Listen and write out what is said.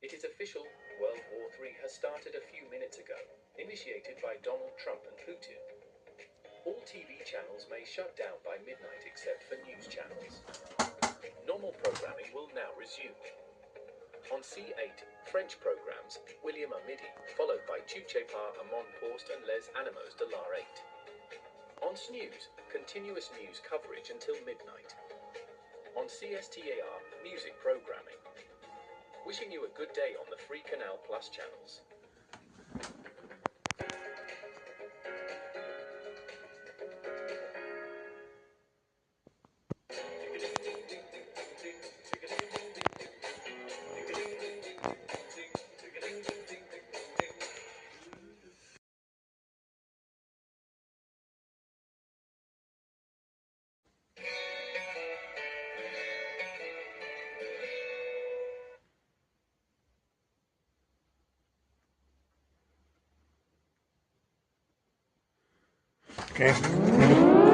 It is official, World War III has started a few minutes ago, initiated by Donald Trump and Putin. All TV channels may shut down by midnight except for news channels. Normal programming will now resume. On C8, French programs, William à midi, followed by Tu sais pas à mon poste and Les animaux de l'art 8. On Snooze, continuous news coverage until midnight. On CSTAR, music programming. Wishing you a good day on the free Canal Plus channels. Okay.